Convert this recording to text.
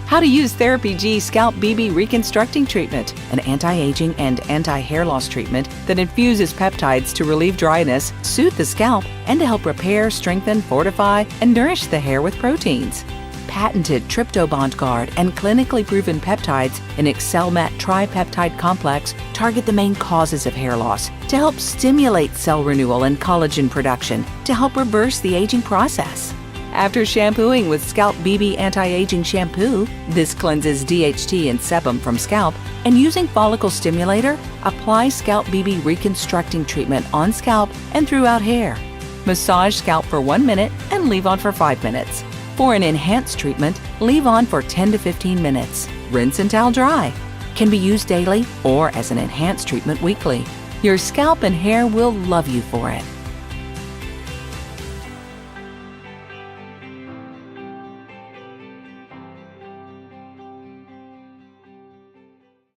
How to use Therapy G Scalp BB Reconstructing Treatment, an anti-aging and anti-hair loss treatment that infuses peptides to relieve dryness, soothe the scalp, and to help repair, strengthen, fortify, and nourish the hair with proteins. Patented tryptobond guard and clinically proven peptides in ExcelMat tripeptide complex target the main causes of hair loss to help stimulate cell renewal and collagen production to help reverse the aging process. After shampooing with Scalp BB Anti-Aging Shampoo, this cleanses DHT and sebum from scalp, and using follicle stimulator, apply Scalp BB Reconstructing Treatment on scalp and throughout hair. Massage scalp for 1 minute and leave on for 5 minutes. For an enhanced treatment, leave on for 10 to 15 minutes. Rinse and towel dry. Can be used daily or as an enhanced treatment weekly. Your scalp and hair will love you for it.